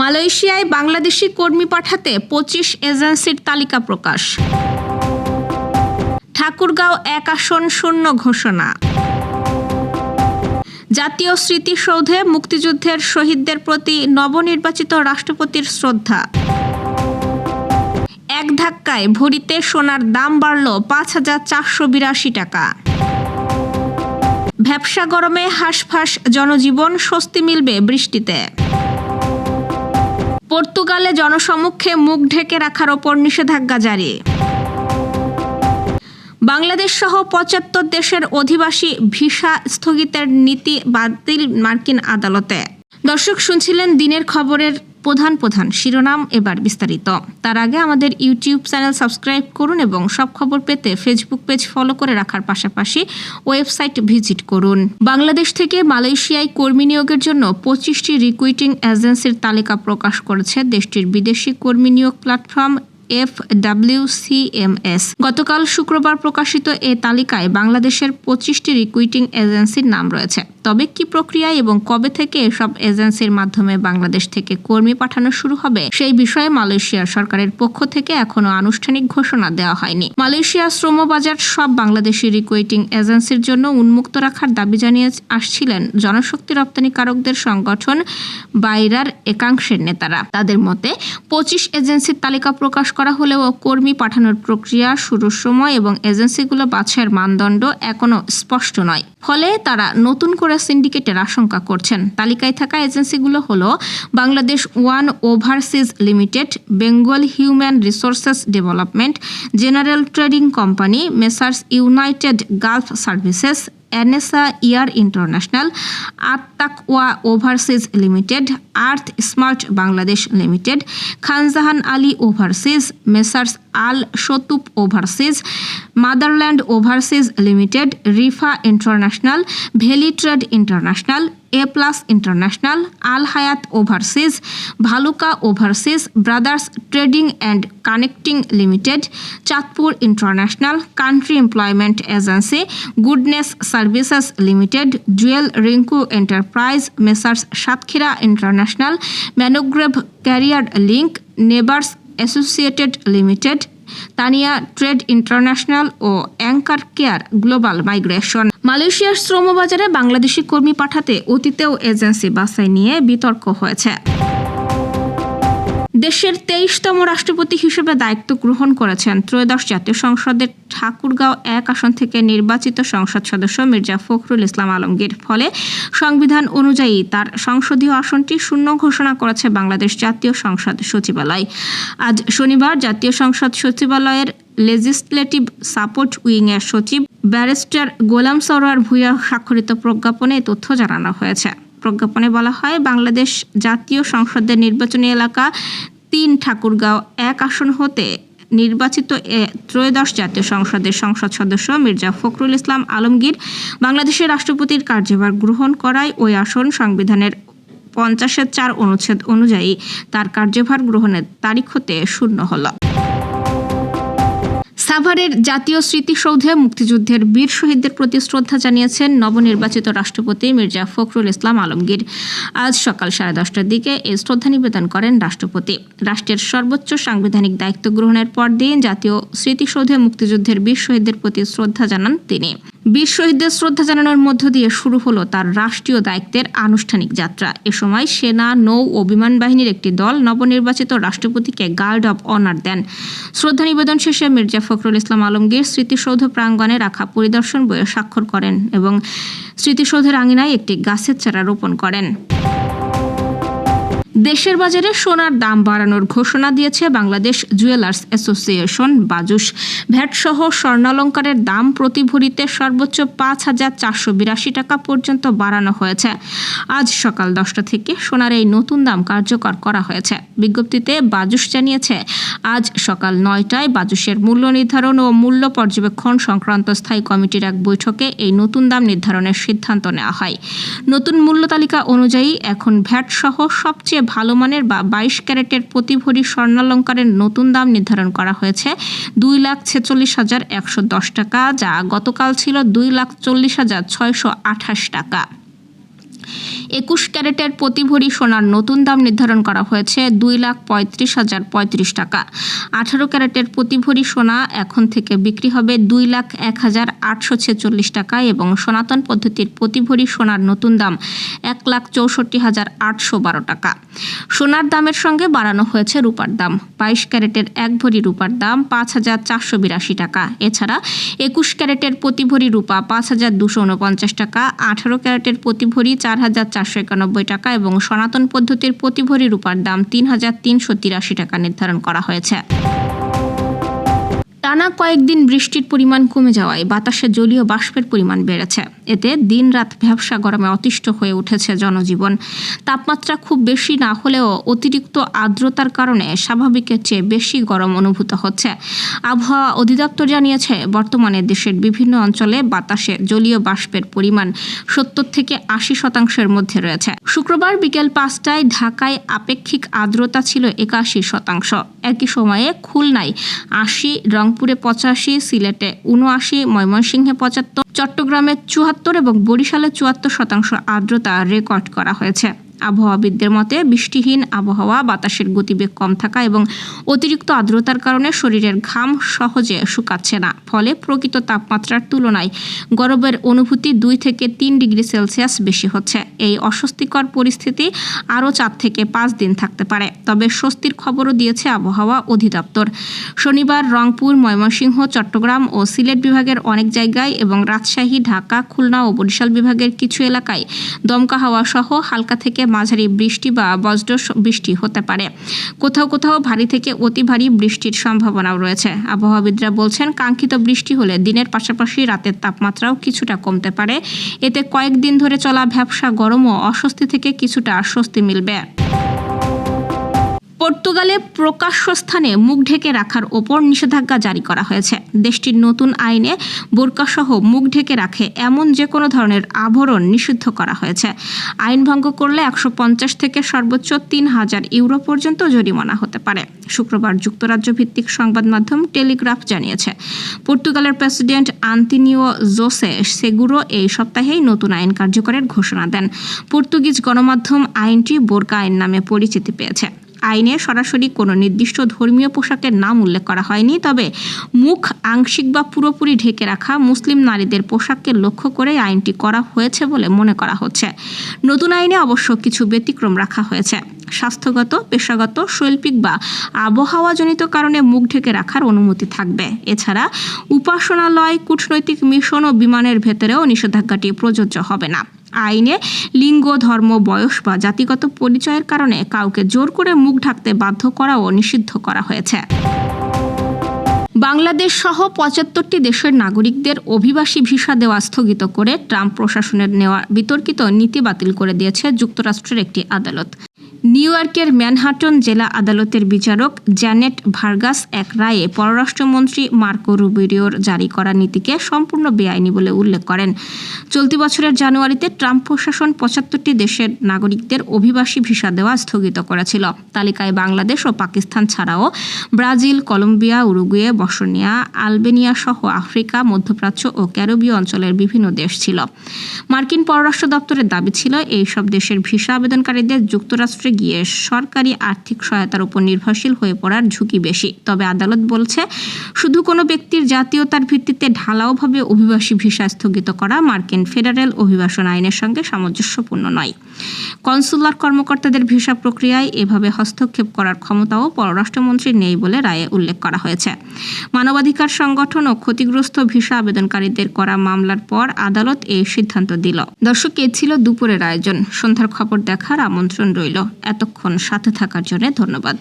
মালয়েশিয়ায় বাংলাদেশি কর্মী পাঠাতে 25 এজেন্সির তালিকা প্রকাশ। ঠাকুরগাঁও 1 আসন শূন্য ঘোষণা। জাতীয় স্মৃতিসৌধে মুক্তিযুদ্ধের শহীদদের প্রতি নবনির্বাচিত রাষ্ট্রপতির শ্রদ্ধা। এক ধাক্কায় ভরিতে সোনার দাম বাড়ল 5,482 টাকা। ভ্যাপসা গরমে হাঁসফাঁস জনজীবন, স্বস্তি মিলবে বৃষ্টিতে। পর্তুগালে জনসমক্ষে মুখ ঢেকে রাখার ওপর নিষেধাজ্ঞা জারি। বাংলাদেশ সহ 75 দেশের অধিবাসী ভিসা স্থগিতের নীতি বাতিল মার্কিন আদালতে। দর্শক, শুনছিলেন দিনের খবরের প্রধান শিরোনাম, এবার বিস্তারিত। তার আগে আমাদের ইউটিউব চ্যানেল সাবস্ক্রাইব করুন এবং সব খবর পেতে ফেসবুক পেজ ফলো করে রাখার পাশাপাশি ওয়েবসাইট ভিজিট করুন। বাংলাদেশ থেকে মালয়েশিয়ায় কর্মী নিয়োগের জন্য 25টি রিক্রুটিং এজেন্সির তালিকা প্রকাশ করেছে দেশটির বিদেশি কর্মী নিয়োগ প্ল্যাটফর্ম FWCMS। গতকাল শুক্রবার প্রকাশিত এ তালিকায় বাংলাদেশের 25টি রিক্রুটিং এজেন্সির নাম রয়েছে। তবে কি প্রক্রিয়ায় এবং কবে থেকে এসব এজেন্সির মাধ্যমে বাংলাদেশ থেকে কর্মী পাঠানো শুরু হবে সেই বিষয়ে মালয়েশিয়া সরকারের পক্ষ থেকে এখনো আনুষ্ঠানিক ঘোষণা দেওয়া হয়নি। মালয়েশিয়া শ্রমবাজার সব বাংলাদেশি রিক্রুটিং এজেন্সির জন্য উন্মুক্ত রাখার দাবি জানিয়ে আসছিলেন জনশক্তি রপ্তানিকারকদের সংগঠন বাইরার একাংশের নেতারা। তাদের মতে 25 এজেন্সির তালিকা প্রকাশ করা হলেও কর্মী পাঠানোর প্রক্রিয়া, শুরুর সময় এবং এজেন্সিগুলো বাছাইয়ের মানদণ্ড এখনো স্পষ্ট নয়। ফলে তারা নতুন করে সিন্ডিকেটের আশঙ্কা করছেন। তালিকায় থাকা এজেন্সিগুলো হলো Bangladesh one overseas limited, Bengal human resources development, general trading company, Messrs united Gulf services, এনএসা ইয়ার international, Attaqwa overseas limited, earth smart Bangladesh limited, Khanjahan Ali overseas, Messrs Al Shatup overseas, motherland overseas limited, Rifa international, valley trade international, A plus international, Al Hayat overseas, Bhaluka overseas, brothers trading and connecting limited, Chandpur international, country employment agency, goodness services limited, jewel Rinku enterprise, Messrs Satkhira international, ম্যানোগ্রেভ career link, neighbours associated limited, Tania trade international ও anchor care global migration. মালয়েশিয়ার শ্রমবাজারে বাংলাদেশি কর্মী পাঠাতে অতীতেও agency বাছাই নিয়ে বিতর্ক হয়েছে। দেশের 23তম রাষ্ট্রপতি হিসেবে দায়িত্ব গ্রহণ করেছেন ত্রয়োদশ জাতীয় সংসদের ঠাকুরগাঁও 1 আসন থেকে নির্বাচিত সংসদ সদস্য মির্জা ফখরুল ইসলাম আলমগীর। ফলে সংবিধান অনুযায়ী তার সংসদীয় আসনটি শূন্য ঘোষণা করেছে বাংলাদেশ জাতীয় সংসদ সচিবালয়। আজ শনিবার জাতীয় সংসদ সচিবালয়ের লেজিসলেটিভ সাপোর্ট উইংয়ের সচিব ব্যারিস্টার গোলাম সরোয়ার ভূঁইয়া স্বাক্ষরিত প্রজ্ঞাপনে এই তথ্য জানানো হয়েছে। প্রজ্ঞাপনে বলা হয়, বাংলাদেশ জাতীয় সংসদের নির্বাচনী এলাকা 3 ঠাকুরগাঁও 1 আসন হতে নির্বাচিত ত্রয়োদশ জাতীয় সংসদের সংসদ সদস্য মির্জা ফখরুল ইসলাম আলমগীর বাংলাদেশের রাষ্ট্রপতির কার্যভার গ্রহণ করায় ওই আসন সংবিধানের 50-4 অনুচ্ছেদ অনুযায়ী তার কার্যভার গ্রহণের তারিখ হতে শূন্য হল। সাভারের জাতীয় স্মৃতিসৌধে মুক্তিযুদ্ধের বীর শহীদদের প্রতি শ্রদ্ধা জানিয়েছেন নবনির্বাচিত রাষ্ট্রপতি মির্জা ফখরুল ইসলাম আলমগীর। আজ সকাল 10:30টার দিকে এই শ্রদ্ধা নিবেদন করেন রাষ্ট্রপতি। রাষ্ট্রের সর্বোচ্চ সাংবিধানিক দায়িত্ব গ্রহণের পরদিন জাতীয় স্মৃতিসৌধে মুক্তিযুদ্ধের বীর শহীদদের প্রতি শ্রদ্ধা জানান তিনি। বীর শহীদদের শ্রদ্ধা জানানোর মধ্য দিয়ে শুরু হলো তার রাষ্ট্রীয় দায়িত্বের আনুষ্ঠানিক যাত্রা। এ সময় সেনা, নৌ ও বিমান বাহিনীর একটি দল নবনির্বাচিত রাষ্ট্রপতিকে গার্ড অব অনার দেন। শ্রদ্ধা নিবেদন শেষে মির্জা ফখরুল ইসলাম আলমগীর স্মৃতিসৌধ প্রাঙ্গণে রাখা পরিদর্শন বইয়ে স্বাক্ষর করেন এবং স্মৃতিসৌধের আঙিনায় একটি গাছের চারা রোপণ করেন। দেশের বাজারে সোনার দাম বাড়ানোর ঘোষণা দিয়েছে Bangladesh jewellers association BAJUS. VAT সহ স্বর্ণালংকারের দাম প্রতি ভরিতে সর্বোচ্চ 5,482 টাকা পর্যন্ত বাড়ানো হয়েছে। আজ সকাল 10টা থেকে সোনার এই নতুন দাম কার্যকর করা হয়েছে। বিজ্ঞপ্তিতে বাজুস জানিয়েছে, আজ সকাল 9টায় বাজুসের মূল্য নির্ধারণ ও মূল্য পর্যবেক্ষণ সংক্রান্ত স্থায়ী কমিটির এক বৈঠকে এই নতুন দাম নির্ধারণের সিদ্ধান্ত নেওয়া হয়। নতুন মূল্য তালিকা অনুযায়ী এখন ভ্যাট সহ সবচেয়ে ভালো মানের বা 22 ক্যারেটের প্রতি ভরি স্বর্ণালংকারের নতুন দাম নির্ধারণ করা হয়েছে 2,46,110 টাকা, যা গতকাল ছিল 2,40,628 টাকা। 21 ক্যারেটের প্রতি ভরি সোনার নতুন দাম নির্ধারণ করা হয়েছে 2,35,035 টাকা। 18 ক্যারেটের প্রতি ভরি সোনা এখন থেকে বিক্রি হবে 2,01,846 টাকা এবং সনাতন পদ্ধতির প্রতি ভরি সোনার নতুন দাম 1,64,812 টাকা। সোনার দামের সঙ্গে বাড়ানো হয়েছে রূপার দাম। 22 ক্যারেটের 1 ভরি রূপার দাম 5,482 টাকা। এছাড়া 21 ক্যারেটের প্রতি ভরি রূপা 5,249 টাকা, 18 ক্যারেটের প্রতি ভরি 4,491 টাকা এবং সনাতন পদ্ধতির প্রতি ভরি রূপার দাম 3,383 টাকা নির্ধারণ করা হয়েছে। টানা কয়েকদিন বৃষ্টির পরিমাণ কমে যাওয়ায় বাতাসে জলীয় বাষ্পের পরিমাণ বেড়েছে। এতে দিনরাত ভ্যাপসা গরমে অতিষ্ঠ হয়ে উঠেছে জনজীবন। তাপমাত্রা খুব বেশি না হলেও অতিরিক্ত আর্দ্রতার কারণে স্বাভাবিকের চেয়ে বেশি গরম অনুভূত হচ্ছে। আবহাওয়া অধিদপ্তর জানিয়েছে, বর্তমানে দেশের বিভিন্ন অঞ্চলে বাতাসে জলীয় বাষ্পের পরিমাণ 70 থেকে 80% মধ্যে রয়েছে। শুক্রবার বিকেল 5টায় ঢাকায় আপেক্ষিক আর্দ্রতা ছিল 81%। একই সময়ে খুলনায় 80, রংপুরে 85, সিলেটে 79, ময়মনসিংহে 75, চট্টগ্রামে 74 এবং বরিশালে 74% আর্দ্রতা রেকর্ড করা হয়েছে। আবহাওয়াবিদদের মতে, বৃষ্টিহীন আবহাওয়া, বাতাসের গতিবেগ কম থাকা এবং অতিরিক্ত আর্দ্রতার কারণে শরীরের ঘাম সহজে শুকাচ্ছে না। ফলে প্রকৃত তাপমাত্রার তুলনায় গরমের অনুভূতি 2 থেকে 3 ডিগ্রি সেলসিয়াস বেশি হচ্ছে। এই অস্বস্তিকর পরিস্থিতি আরও 4 থেকে 5 দিন থাকতে পারে। তবে স্বস্তির খবরও দিয়েছে আবহাওয়া অধিদপ্তর। শনিবার রংপুর, ময়মনসিংহ, চট্টগ্রাম ও সিলেট বিভাগের অনেক জায়গায় এবং রাজশাহী, ঢাকা, খুলনা ও বরিশাল বিভাগের কিছু এলাকায় দমকা হাওয়া সহ হালকা থেকে মাঝারি বৃষ্টি বা বজ্র বৃষ্টি হতে পারে। কোথাও কোথাও ভারী থেকে অতি ভারী বৃষ্টির সম্ভাবনাও রয়েছে। আবহাওয়াবিদরা বলছেন, কাঙ্ক্ষিত বৃষ্টি হলে দিনের পাশাপাশি রাতের তাপমাত্রাও কিছুটা কমতে পারে। এতে কয়েকদিন ধরে চলা ভ্যাপসা গরম ও অস্বস্তি থেকে কিছুটা স্বস্তি মিলবে। পর্তুগালে প্রকাশ্য স্থানে মুখ ঢেকে রাখার ওপর নিষেধাজ্ঞা জারি করা হয়েছে। দেশটির নতুন আইনে বোরকাসহ মুখ ঢেকে রাখে এমন যে কোনো ধরনের আভরণ নিষিদ্ধ করা হয়েছে। আইন ভঙ্গ করলে 150 থেকে সর্বোচ্চ 3,000 ইউরো পর্যন্ত জরিমানা হতে পারে। শুক্রবার যুক্তরাজ্য ভিত্তিক সংবাদ মাধ্যম টেলিগ্রাফ জানিয়েছে, পর্তুগালের প্রেসিডেন্ট আন্তোনিও জোসে সেগুরো এই সপ্তাহেই নতুন আইন কার্যকরের ঘোষণা দেন। পর্তুগিজ গণমাধ্যম আইনটি বোরকা আইন নামে পরিচিতি পেয়েছে। আইনে সরাসরি কোনো নির্দিষ্ট ধর্মীয় পোশাকের নাম উল্লেখ করা হয়নি, তবে মুখ আংশিক বা পুরোপুরি ঢেকে রাখা মুসলিম নারীদের পোশাককে লক্ষ্য করে আইনটি করা হয়েছে বলে মনে করা হচ্ছে। নতুন আইনে অবশ্য কিছু ব্যতিক্রম রাখা হয়েছে। স্বাস্থ্যগত, পেশাগত, শৈল্পিক বা আবহাওয়াজনিত কারণে মুখ ঢেকে রাখার অনুমতি থাকবে। এছাড়া উপাসনালয়, কূটনৈতিক মিশন ও বিমানের ভেতরেও নিষেধাজ্ঞাটি প্রযোজ্য হবে না। আইনে লিঙ্গ, ধর্ম, বয়স বা জাতিগত পরিচয়ের কারণে কাউকে জোর করে মুখ ঢাকতে বাধ্য করাও নিষিদ্ধ করা হয়েছে। বাংলাদেশ সহ 75টি দেশের নাগরিকদের অভিবাসী ভিসা দেওয়া স্থগিত করে ট্রাম্প প্রশাসনের নেওয়া বিতর্কিত নীতি বাতিল করে দিয়েছে যুক্তরাষ্ট্রের একটি আদালত। নিউ ইয়র্কের ম্যানহাটন জেলা আদালতের বিচারক জ্যানেট ভার্গাস এক রায়ে পররাষ্ট্রমন্ত্রী মার্কো রুবিওর জারি করা নীতিকে সম্পূর্ণ বেআইনি বলে উল্লেখ করেন। চলতি বছরের জানুয়ারিতে ট্রাম্প প্রশাসন 75টি দেশের নাগরিকদের অভিবাসী ভিসা দেওয়া স্থগিত করেছিল। তালিকায় বাংলাদেশ ও পাকিস্তান ছাড়াও Brazil, Colombia, Uruguay, Bosnia, Albania সহ আফ্রিকা, মধ্যপ্রাচ্য ও ক্যারিবীয় অঞ্চলের বিভিন্ন দেশ ছিল। মার্কিন পররাষ্ট্র দপ্তরের দাবি ছিল, এই সব দেশের ভিসা আবেদনকারীদের যুক্তরাষ্ট্রে গিয়ে সরকারি আর্থিক সহায়তার উপর নির্ভরশীল হয়ে পড়ার ঝুঁকি বেশি। তবে আদালত বলছে, শুধু কোনো ব্যক্তির জাতীয়তার ভিত্তিতে ঢালাওভাবে অভিবাসী ভিসা স্থগিত করা মার্কিন ফেডারেল অভিবাসন আইনের সঙ্গে সামঞ্জস্যপূর্ণ নয়। কনসুলার কর্মকর্তাদের ভিসা প্রক্রিয়ায় এভাবে হস্তক্ষেপ করার ক্ষমতাও পররাষ্ট্রমন্ত্রীর নেই বলে রায়ে উল্লেখ করা হয়েছে। মানবাধিকার সংগঠন ও ক্ষতিগ্রস্ত ভিসা আবেদনকারীদের করা মামলার পর আদালত এই সিদ্ধান্ত দিল। দর্শক, এ ছিল দুপুরের আয়োজন। সন্ধ্যার খবর দেখার আমন্ত্রণ রইল। এতক্ষণ সাথে থাকার জন্য ধন্যবাদ।